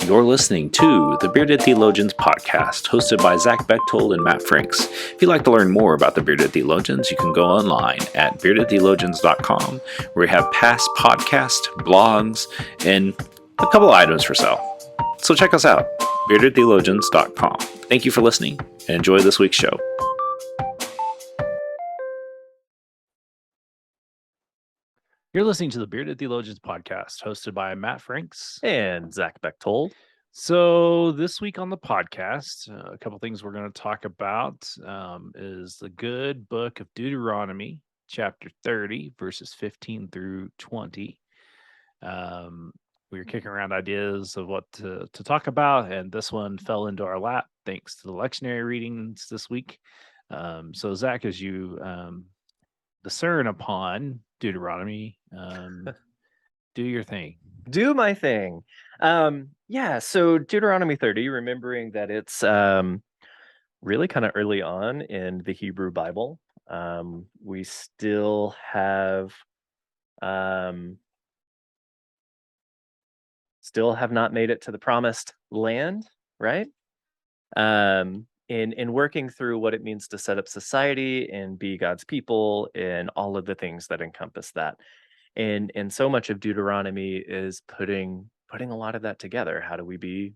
You're listening to the Bearded Theologians podcast, hosted by Zach Bechtold and Matt Franks. If you'd like to learn more about the Bearded Theologians, you can go online at beardedtheologians.com, where we have past podcasts, blogs, and a couple items for sale. So check us out, beardedtheologians.com. Thank you for listening, and enjoy this week's show. You're listening to the Bearded Theologians podcast, hosted by Matt Franks and Zach Bechtold. So this week on the podcast, a couple things we're going to talk about is the good book of Deuteronomy, chapter 30, verses 15 through 20. We were kicking around ideas of what to talk about, and this one fell into our lap thanks to the lectionary readings this week. So Zach, as you discern upon Deuteronomy, do your thing. Do my thing. So Deuteronomy 30, remembering that it's really kind of early on in the Hebrew Bible. We still have not made it to the promised land, right? In working through what it means to set up society and be God's people and all of the things that encompass that. And so much of Deuteronomy is putting a lot of that together. How do we be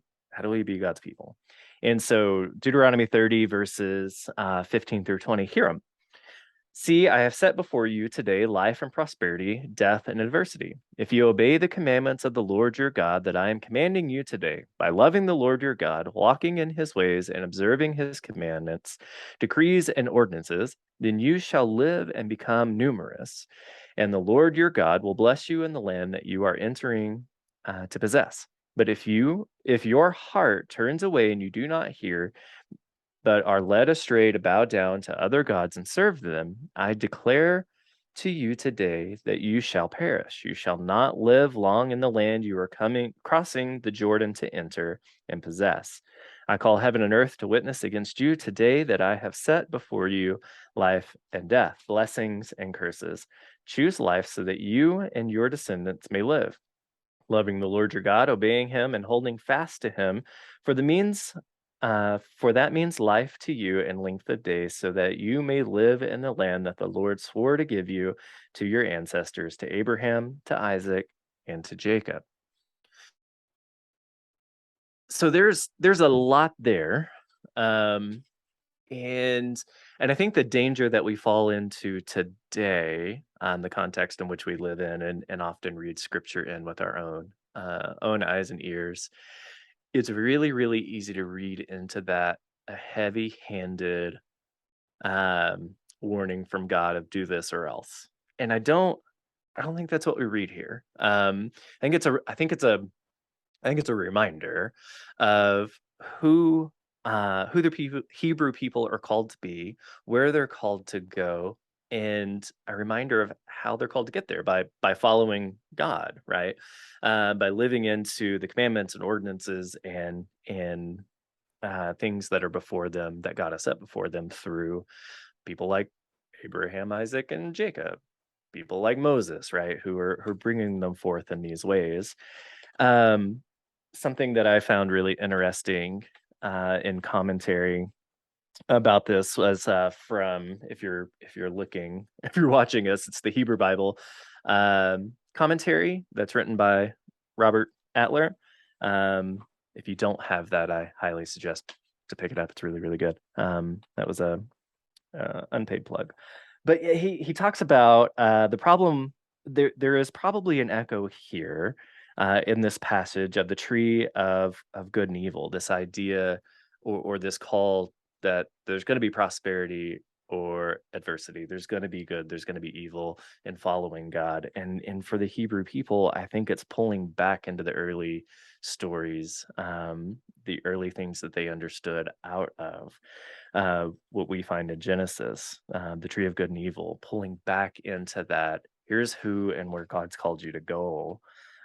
God's people? And so Deuteronomy 30 verses 15 through 20, hear them. See, I have set before you today life and prosperity, death and adversity. If you obey the commandments of the Lord your God that I am commanding you today, by loving the Lord your God, walking in his ways and observing his commandments, decrees and ordinances, then you shall live and become numerous. And the Lord your God will bless you in the land that you are entering to possess. But if your heart turns away and you do not hear, but are led astray to bow down to other gods and serve them, I declare to you today that you shall perish. You shall not live long in the land you are crossing the Jordan to enter and possess. I call heaven and earth to witness against you today that I have set before you life and death, blessings and curses. Choose life so that you and your descendants may live, loving the Lord your God, obeying him and holding fast to him, for that means life to you and length of days, so that you may live in the land that the Lord swore to give you to your ancestors, to Abraham, to Isaac, and to Jacob. So there's a lot there. And I think the danger that we fall into today, the context in which we live in and often read scripture in with our own eyes and ears, it's really, really easy to read into that a heavy-handed warning from God of do this or else. And I don't think that's what we read here. I think it's a reminder of who the Hebrew people are called to be, where they're called to go, and a reminder of how they're called to get there by following God, right? By living into the commandments and ordinances and things that are before them, that God has set before them through people like Abraham, Isaac, and Jacob, people like Moses, right, who are bringing them forth in these ways. Something that I found really interesting in commentary about this was from, if you're watching us, it's the Hebrew Bible commentary that's written by Robert Adler. If you don't have that, I highly suggest to pick it up. It's really, really good. That was a unpaid plug. But he talks about the problem. There is probably an echo here in this passage of the tree of good and evil, this idea or this call that there's going to be prosperity or adversity. There's going to be good, there's going to be evil in following God. And for the Hebrew people, I think it's pulling back into the early stories, the early things that they understood out of what we find in Genesis, the tree of good and evil, pulling back into that. Here's who and where God's called you to go.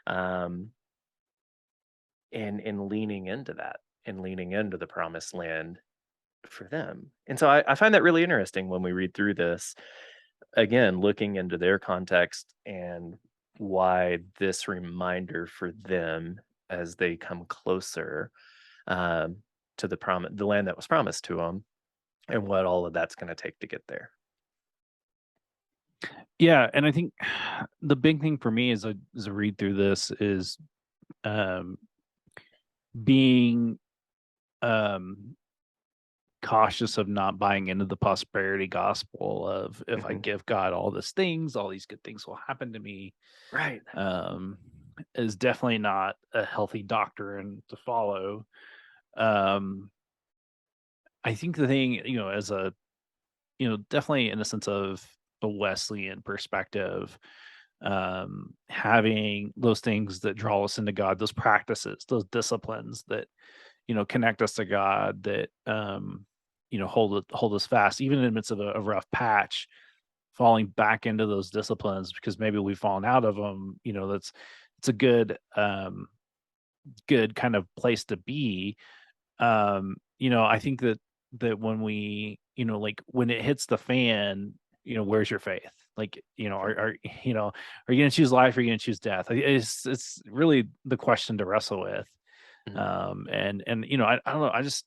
And leaning into that and leaning into the promised land for them. And so I find that really interesting when we read through this, again, looking into their context and why this reminder for them as they come closer um, to the land that was promised to them, and what all of that's going to take to get there. Yeah, and I think the big thing for me as a read through this is um, being um, cautious of not buying into the prosperity gospel of if I Hmm. give God all these things, all these good things will happen to me. Right. Um, is definitely not a healthy doctrine to follow. Um, I think the thing, as a definitely in the sense of a Wesleyan perspective, having those things that draw us into God, those practices, those disciplines that connect us to God, that hold us fast, even in the midst of a rough patch. Falling back into those disciplines because maybe we've fallen out of them. That's it's a good kind of place to be. I think that when we, like when it hits the fan, where's your faith? Like, are are you gonna choose life or are you gonna choose death? It's really the question to wrestle with. Mhm. And I don't know, I just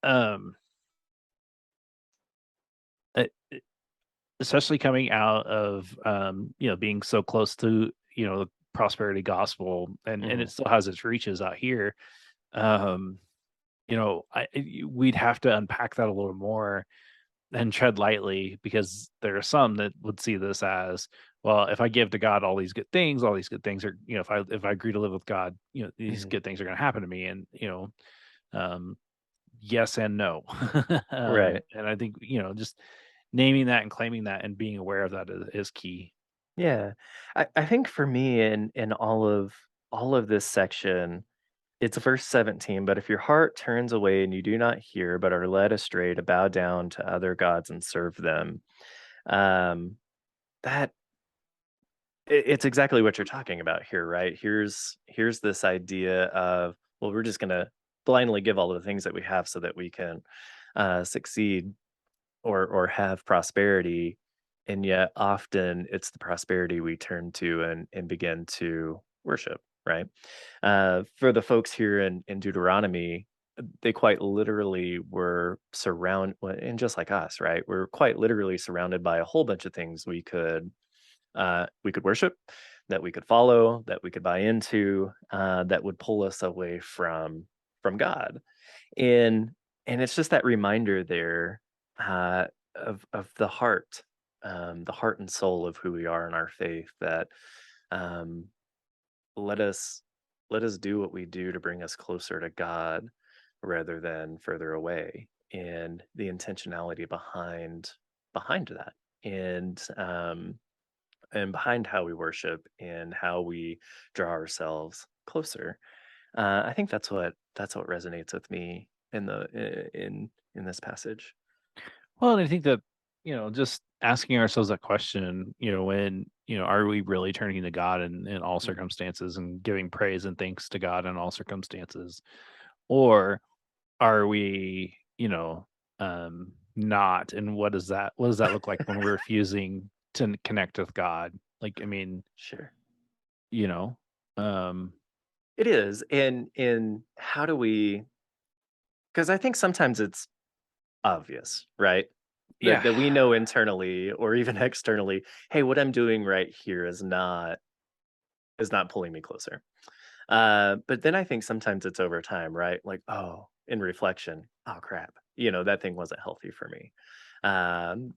um e- e- especially coming out of being so close to, the prosperity gospel and it Mhm. still has its reaches out here. Um, we'd have to unpack that a little more and tread lightly because there are some that would see this as, well, if I give to God all these good things are, if I agree to live with God, these Mhm. good things are going to happen to me. And, um, yes and no. Right. And I think, just naming that and claiming that and being aware of that is key. Yeah. I think for me in all of this section, it's verse 17, but if your heart turns away and you do not hear, but are led astray to bow down to other gods and serve them, um, that it's exactly what you're talking about here, right? Here's this idea of, well, we're just gonna blindly give all of the things that we have so that we can succeed or have prosperity, and yet often it's the prosperity we turn to and begin to worship, right? For the folks here in Deuteronomy, they quite literally were and just like us, right? We're quite literally surrounded by a whole bunch of things we could worship, that we could follow, that we could buy into, that would pull us away from God. And and it's just that reminder there uh, of the heart and soul of who we are in our faith. That um, let us let us do what we do to bring us closer to God rather than further away, and the intentionality behind that. And behind how we worship and how we draw ourselves closer. I think that's what resonates with me in this passage. Well, and I think that, just asking ourselves that question, when, are we really turning to God in all Mhm. circumstances and giving praise and thanks to God in all circumstances? Or are we, not? And what does that look like when we're refusing to connect with God? Like, I mean, Sure, you know, um, it is, and how do we? Because I think sometimes it's obvious, right? That yeah, that we know internally or even externally, hey, what I'm doing right here is not pulling me closer. But then I think sometimes it's over time, right? Like, oh, in reflection, oh crap, that thing wasn't healthy for me.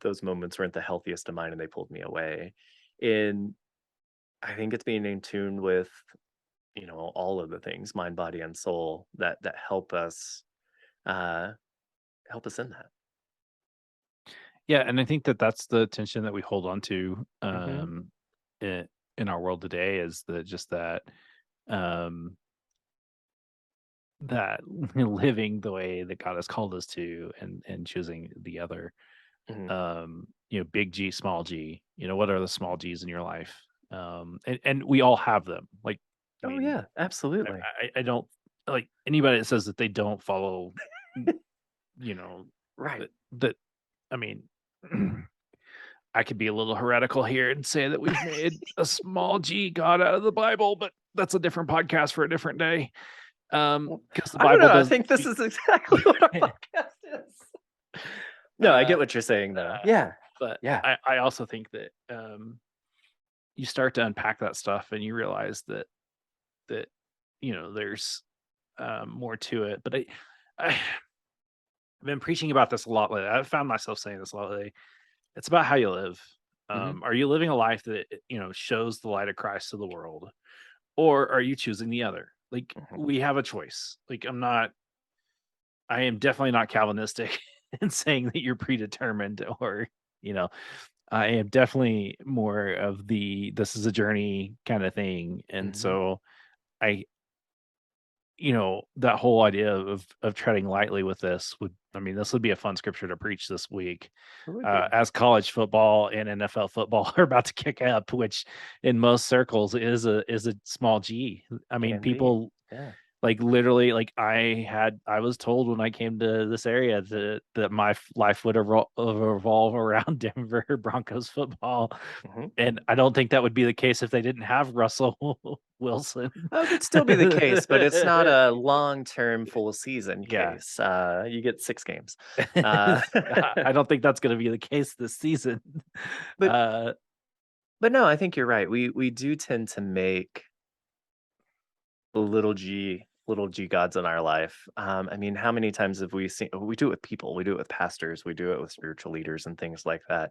Those moments weren't the healthiest of mine, and they pulled me away. And I think it's being in tune with, all of the things, mind, body, and soul that uh, help us in that. yeah, and I think that that's the tension that we hold on to, Hmm. in our world today is that just that, um, that living the way that God has called us to and choosing the other, Hmm. big G, small G, what are the small G's in your life? And we all have them. Like, I Oh mean, yeah, absolutely. I don't like anybody that says that they don't follow, you know, Right. that I mean, I could be a little heretical here and say that we've made a small G God out of the Bible, but that's a different podcast for a different day. Because the I don't Bible know. I does. think this is exactly what our podcast is. No, I get what you're saying, though. Yeah. But Yeah. I also think that you start to unpack that stuff and you realize that there's more to it. But I've been preaching about this a lot lately. I've found myself saying this a lot lately. It's about how you live. Mhm. Are you living a life that shows the light of Christ to the world, or are you choosing the other? Like Mhm. we have a choice. Like I am definitely not Calvinistic in saying that you're predetermined, or I am definitely more of the this is a journey kind of thing. And Mhm. so I that whole idea of treading lightly with this this would be a fun scripture to preach this week. It would be. As college football and NFL football are about to kick up, which in most circles is a small G. I mean, Can be. people Yeah. like literally, like I was told when I came to this area that my life would revolve around Denver Broncos football, Mhm. and I don't think that would be the case if they didn't have Russell Wilson. It could still be the case, but it's not a long-term full season Yeah. case. You get 6 games. Uh, I don't think that's going to be the case this season. but Uh, but no, I think you're right. We do tend to make little g gods in our life. I mean, how many times have we seen? We do it with people. We do it with pastors. We do it with spiritual leaders and things like that.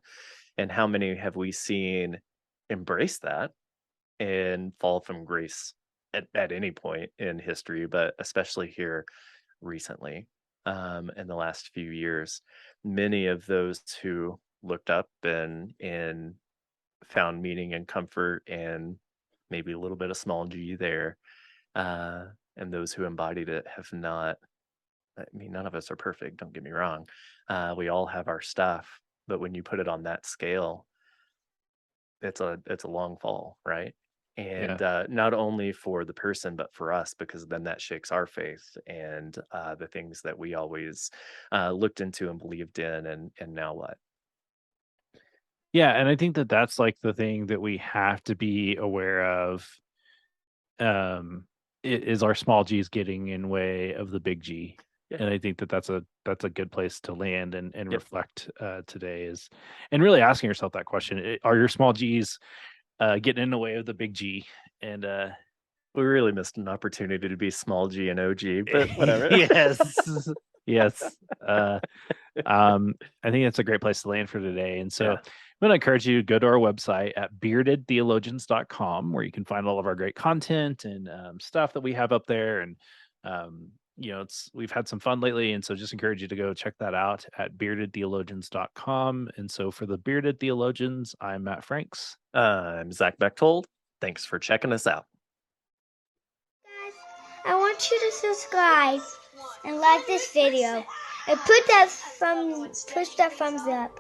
And how many have we seen embrace that and fall from grace at any point in history, but especially here recently, in the last few years? Many of those who looked up and found meaning and comfort and maybe a little bit of small g there, uh, and those who embodied it have not. I mean, none of us are perfect, don't get me wrong. We all have our stuff, but when you put it on that scale, it's a long fall, right? yeah. And not only for the person, but for us, because then that shakes our faith and the things that we always looked into and believed in, and now what? Yeah, and I think that that's like the thing that we have to be aware of. Is our small G's getting in way of the big G? Yeah. And I think that that's a good place to land and Yep. reflect today is, and really asking yourself that question: are your small G's getting in the way of the big G? And We really missed an opportunity to be small g and OG, but whatever. yes, yes. I think that's a great place to land for today. And so Yeah. I'm going to encourage you to go to our website at beardedtheologians.com, where you can find all of our great content and stuff that we have up there. And, we've had some fun lately. And so just encourage you to go check that out at beardedtheologians.com. And so for the Bearded Theologians, I'm Matt Franks. I'm Zach Bechtold. Thanks for checking us out. Guys, I want you to subscribe and like this video and push that thumbs up.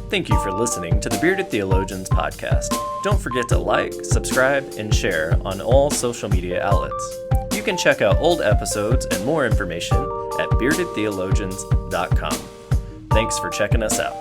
Thank you for listening to the Bearded Theologians podcast. Don't forget to like, subscribe, and share on all social media outlets. You can check out old episodes and more information at beardedtheologians.com. Thanks for checking us out.